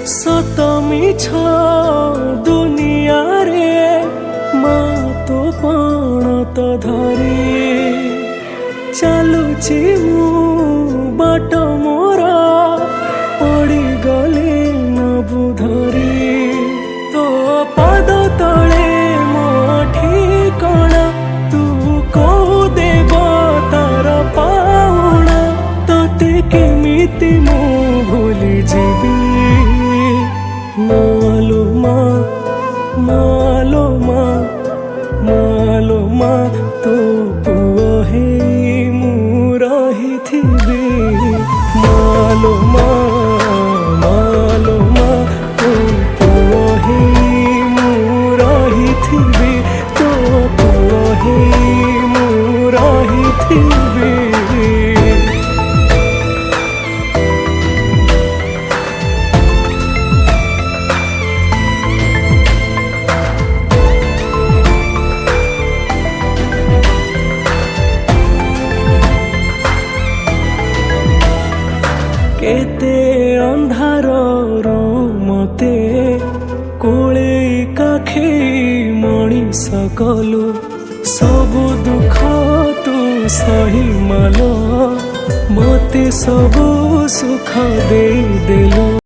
सत मिछ दुनिया रे माँ तो पण तो धरी चलुची मु बाट मोरा पड़ी गले न बुधरी तो पद तले मो ठिकणा तू कहू देव तार पाउणा तोते केमिति मु भूली जीवी मालो माँ मालो माँ मालो माँ तो पुओ हे मु रहिथिबी मालो माँ मालो माँ तो पुओ हे मु रहिथिबी तो पुओ हे मु रहिथिबी। केते अंधार मते कोले काखे मणिष कलु सबु दुख तू सही मालो मते सबु सुख दे देलु।